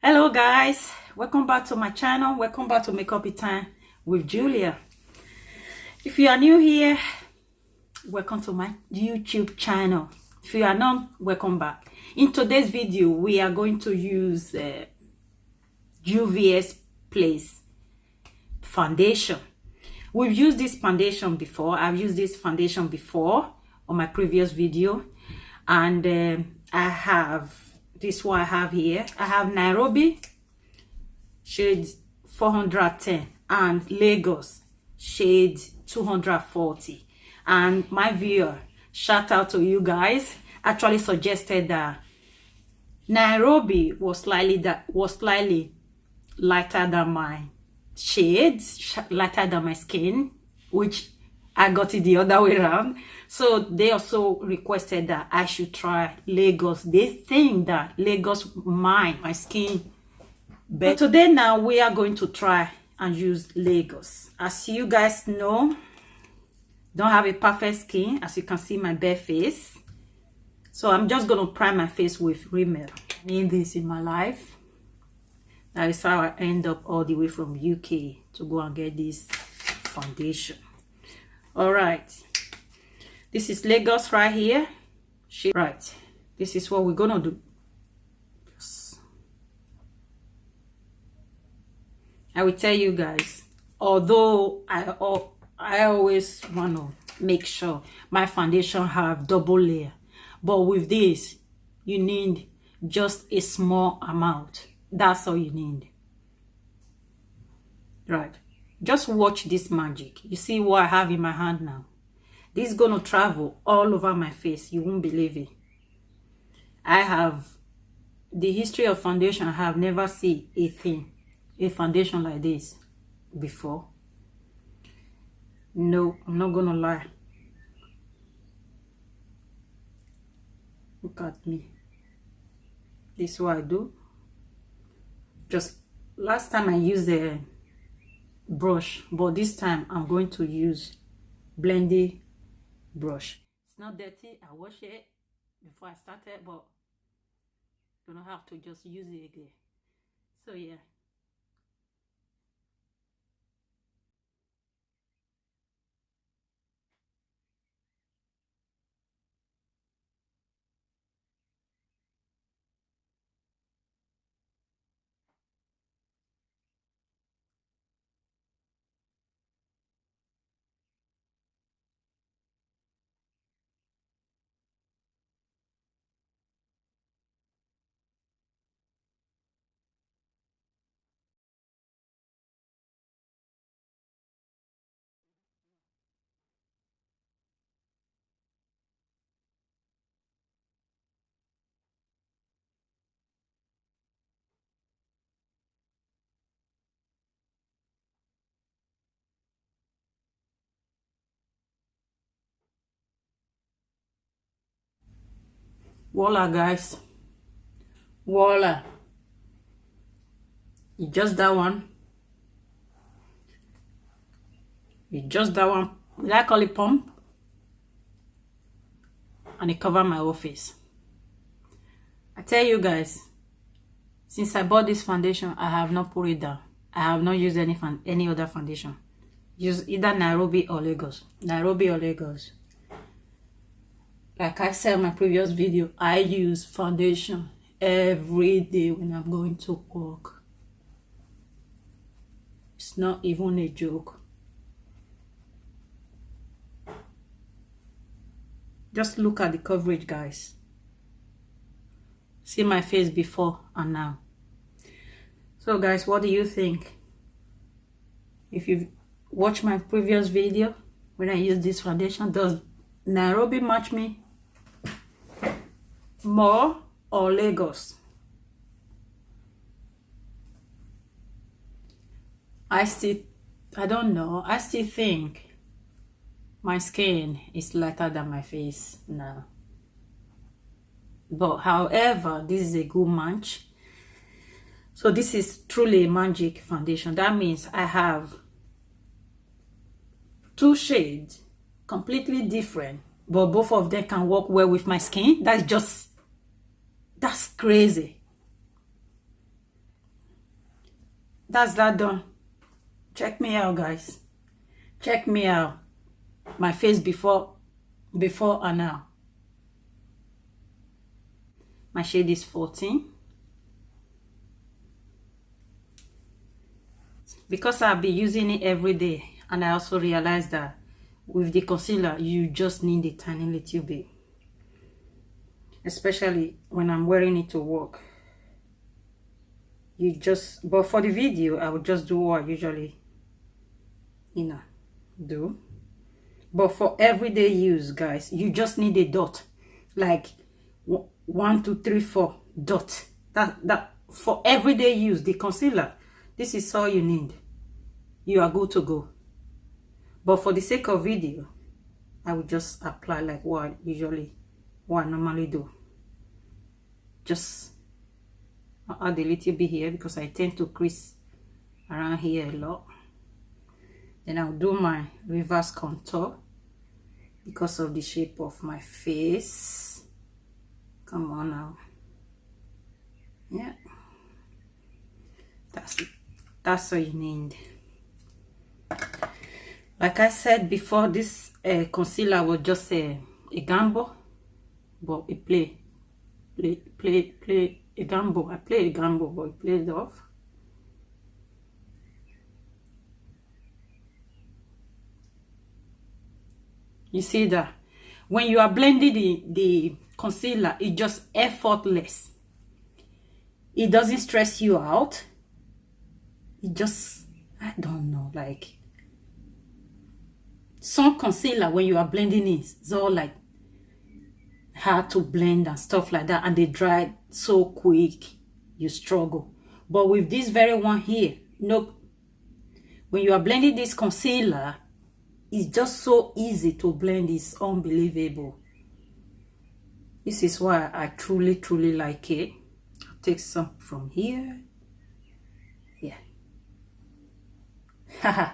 Hello guys, welcome back to my channel. Welcome back to Makeup Time with Julia. If you are new here, welcome to my YouTube channel. If you are not, welcome back. In today's video, we are going to use Juvia's Place foundation. We've used this foundation before. I've used this foundation before on my previous video, and I have this one I have here. I have Nairobi shade 410 and Lagos shade 240. And my viewer, shout out to you guys, actually suggested that Nairobi was slightly lighter than my shades, lighter than my skin, which I got it the other way around. So they also requested that I should try Lagos. They think that Lagos my skin better. Today now we are going to try and use Lagos. As you guys know, don't have a perfect skin, as you can see my bare face. So I'm just gonna prime my face with Rimmel. I need this in my life. That is how I end up all the way from UK to go and get this foundation. All right, this is Lagos right here. Right, this is what we're gonna do. I will tell you guys, although I always want to make sure my foundation have double layer, but with this you need just a small amount. That's all you need. Right, just watch this magic. You see what I have in my hand now? This is gonna travel all over my face. You won't believe it. I have the history of foundation. I have never seen a foundation like this before. No, I'm not gonna lie. Look at me. This is what I do. Just last time I used a brush, but this time I'm going to use blending brush. It's not dirty. I washed it before I started, but you don't have to just use it again. So yeah. Voila guys, voila. It's just that one. It's just that one. I call it pump, and it cover my whole face. I tell you guys, since I bought this foundation, I have not put it down. I have not used any other foundation. Use either Nairobi or Lagos. Nairobi or Lagos. Like I said in my previous video, I use foundation every day when I'm going to work. It's not even a joke. Just look at the coverage, guys. See my face before and now. So guys, what do you think? If you've watched my previous video when I used this foundation, does Nairobi match me more or Lagos? I don't know. I still think my skin is lighter than my face now. But however, this is a good match. So this is truly a magic foundation. That means I have two shades completely different, but both of them can work well with my skin. That's crazy. That's that done. Check me out, guys. Check me out. My face before and now. My shade is 14. Because I'll be using it every day, and I also realized that with the concealer you just need a tiny little bit, especially when I'm wearing it to work. But for the video I would just do what I usually do. But for everyday use, guys, you just need a dot, like 1 2 3 4 dot. That for everyday use, the concealer, this is all you need. You are good to go. But for the sake of video, I would just apply like what I normally do. Just I'll add a little bit here because I tend to crease around here a lot. Then I'll do my reverse contour because of the shape of my face. Come on now. Yeah. That's all you need. Like I said before, this concealer was just a gamble, but it play a gamble. I play a gamble, but it played off. You see that when you are blending the concealer, it's just effortless. It doesn't stress you out. It just, I don't know, like some concealer when you are blending it, it's all like hard to blend and stuff like that, and they dry so quick you struggle. But with this very one here, nope. When you are blending this concealer, it's just so easy to blend. It's unbelievable. This is why I truly like it. I'll take some from here. Yeah. Haha.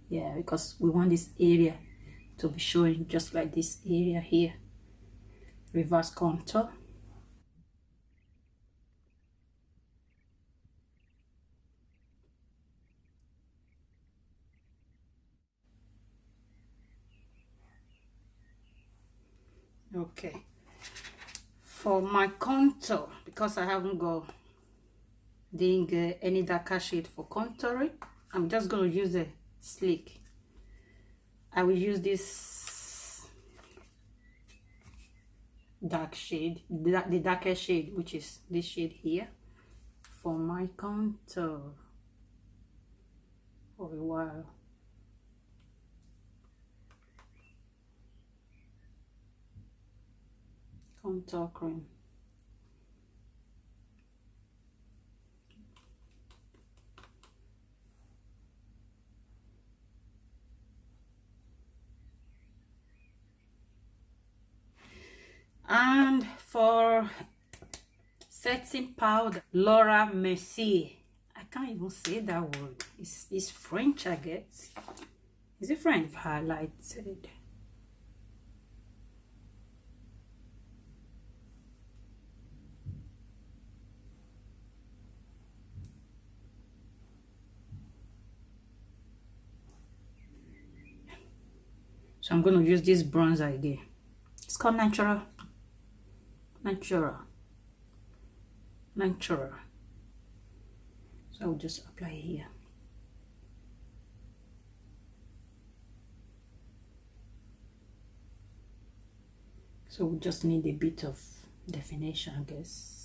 Yeah, because we want this area to be showing just like this area here. Reverse contour. Okay. For my contour, because I haven't got any darker shade for contouring, I'm just going to use a sleek. I will use this dark shade, the darker shade, which is this shade here, for my contour for a while. Contour cream. And for setting powder, Laura Mercier. I can't even say that word. It's French, I guess. Is it French? Highlighted. So I'm going to use this bronzer again. It's called Natural. So I'll just apply here. So we just need a bit of definition, I guess.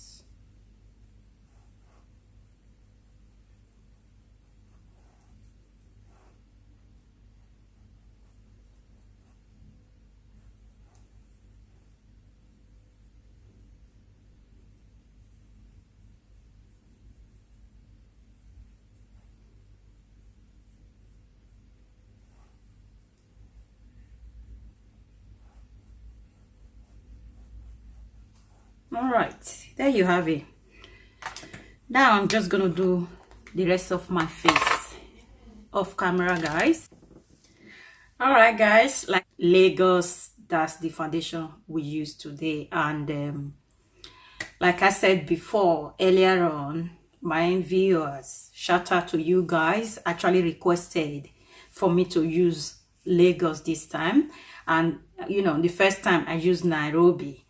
All right, there you have it. Now I'm just gonna do the rest of my face off camera, guys. All right, guys, like Lagos, that's the foundation we use today. And like I said before, earlier on, my viewers, shout out to you guys, actually requested for me to use Lagos this time. And you know, the first time I used Nairobi.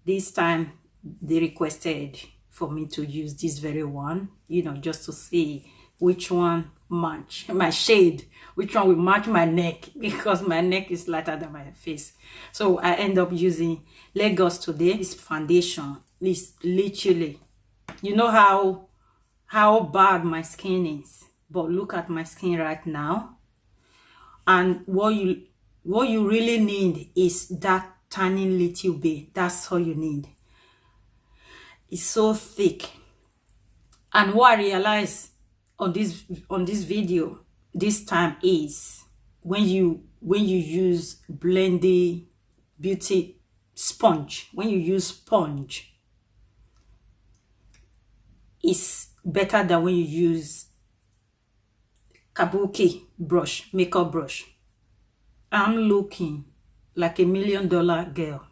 This time they requested for me to use this very one, you know, just to see which one match my shade, which one will match my neck, because my neck is lighter than my face. So I end up using Lagos today. This foundation is literally, you know how bad my skin is, but look at my skin right now. And what you really need is that tanning little bit. That's all you need. It's so thick. And what I realized on this video this time is when you use Blendy Beauty sponge, when you use sponge, it's better than when you use kabuki brush, makeup brush. I'm looking like $1 million girl.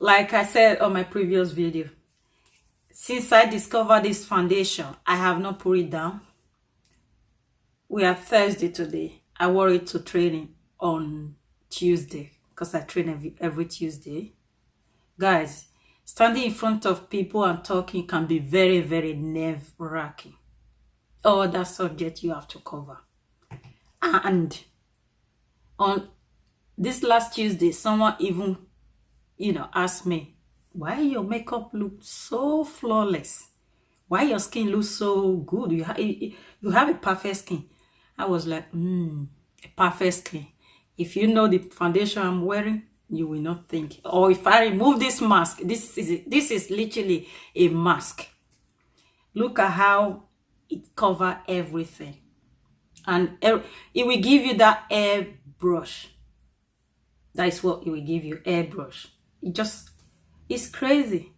Like I said on my previous video, since I discovered this foundation, I have not put it down. We are Thursday today. I wore it to training on Tuesday because I train every Tuesday. Guys, standing in front of people and talking can be very, very nerve-wracking. All that subject you have to cover. And on this last Tuesday, someone even, you know, asked me, why your makeup looks so flawless? Why your skin looks so good? You have a perfect skin. I was like, a perfect skin. If you know the foundation I'm wearing, you will not think. Or if I remove this mask, this is literally a mask. Look at how it covers everything. And it will give you that airbrush. That is what it will give you, airbrush. It's crazy.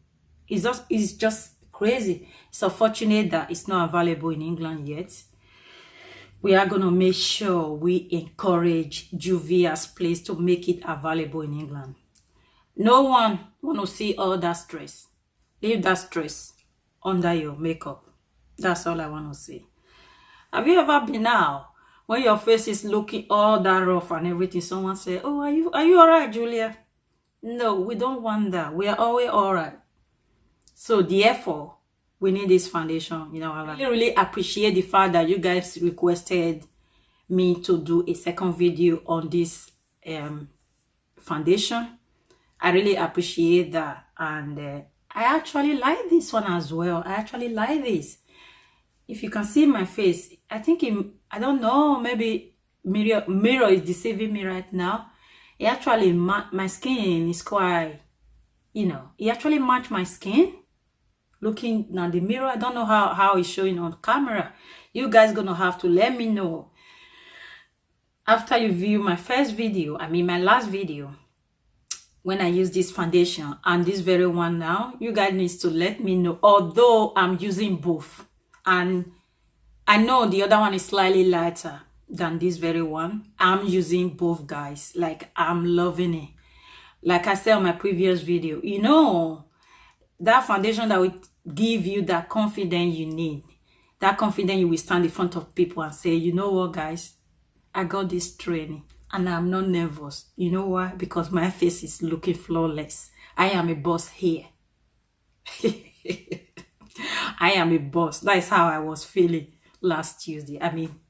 It's just crazy. It's unfortunate that it's not available in England yet. We are going to make sure we encourage Juvia's place to make it available in England. No one want to see all that stress. Leave that stress under your makeup. That's all I want to say. Have you ever been out when your face is looking all that rough and everything? Someone say, oh, are you all right, Julia? No, we don't want that. We are always all right. So therefore, we need this foundation. You know, I really appreciate the fact that you guys requested me to do a second video on this foundation. I really appreciate that. And I actually like this one as well. I actually like this. If you can see my face, I think I don't know, maybe mirror is deceiving me right now. It actually, my skin is quite, you know, it actually matched my skin. Looking at the mirror, I don't know how it's showing on camera. You guys gonna have to let me know after you view my first video, my last video, when I use this foundation and this very one now. You guys need to let me know, although I'm using both. And I know the other one is slightly lighter than this very one. I'm using both, guys. Like, I'm loving it. Like I said on my previous video, you know, that foundation that will give you that confidence you need. That confidence you will stand in front of people and say, you know what, guys, I got this training and I'm not nervous. You know why? Because my face is looking flawless. I am a boss here. I am a boss. That is how I was feeling last Tuesday.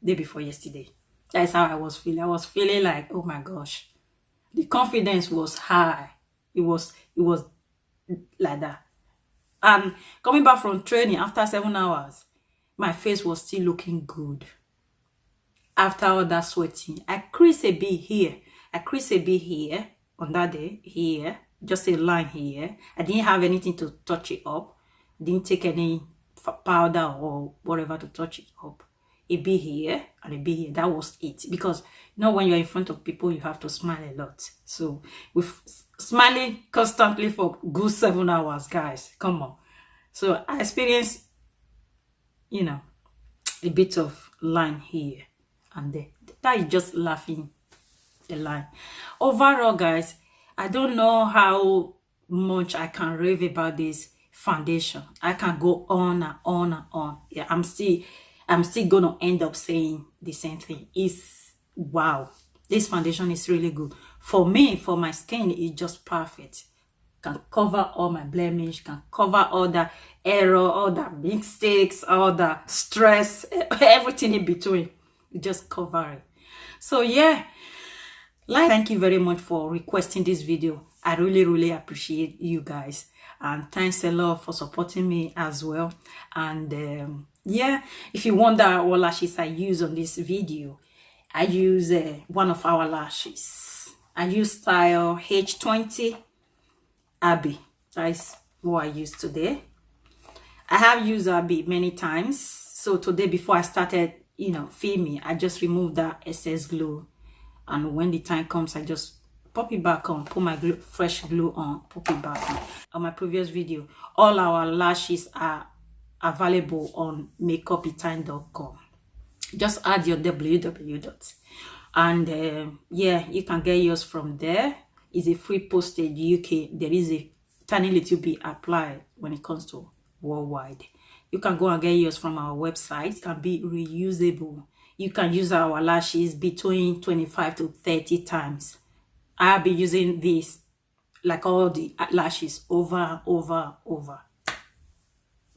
Day before yesterday. That is how I was feeling. I was feeling like, oh my gosh. The confidence was high. It was like that. And coming back from training after 7 hours, my face was still looking good. After all that sweating, I creased a bit here. I creased a bit here on that day. Here. Just a line here. I didn't have anything to touch it up. Didn't take any powder or whatever to touch it up. A bit here and a bit here. That was it. Because you know, when you're in front of people, you have to smile a lot. So with smiling constantly for good 7 hours, guys, come on. So I experienced, you know, a bit of line here and there. That is just laughing a line. Overall, guys, I don't know how much I can rave about this foundation. I can go on and on and on. Yeah, I'm still gonna end up saying the same thing. It's wow. This foundation is really good. For me, for my skin, it's just perfect. Can cover all my blemish, can cover all the error, all the mistakes, all the stress, everything in between. You just cover it. So yeah, thank you very much for requesting this video. I really appreciate you guys, and thanks a lot for supporting me as well. And yeah, if you wonder what lashes I use on this video, I use one of our lashes. I use style H20 Abby. That's what I use today. I have used Abby many times, so today before I started filming, I just removed that excess glue, and when the time comes, I just pop it back on, put my fresh glue on, pop it back on my previous video, all our lashes are available on makeupitime.com. just add your www dot, and yeah, you can get yours from there. It's a free postage UK. There is a tiny little bit applied when it comes to worldwide. You can go and get yours from our website. It can be reusable. You can use our lashes between 25 to 30 times. I'll be using this, like all the lashes, over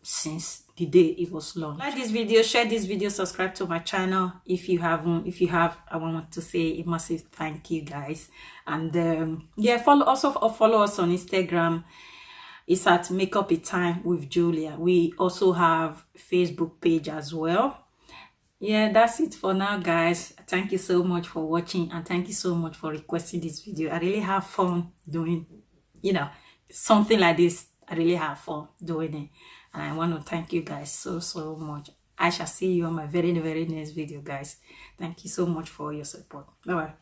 since the day it was launched. Like this video, share this video, subscribe to my channel if you haven't. If you have, I want to say a massive thank you, guys. And yeah, follow us on Instagram. It's at Makeup It Time with Julia. We also have Facebook page as well. Yeah, that's it for now, guys. Thank you so much for watching, and thank you so much for requesting this video. I really have fun doing something like this. I really have fun doing it, and I want to thank you guys so much. I shall see you on my very next video, guys. Thank you so much for your support. Bye bye.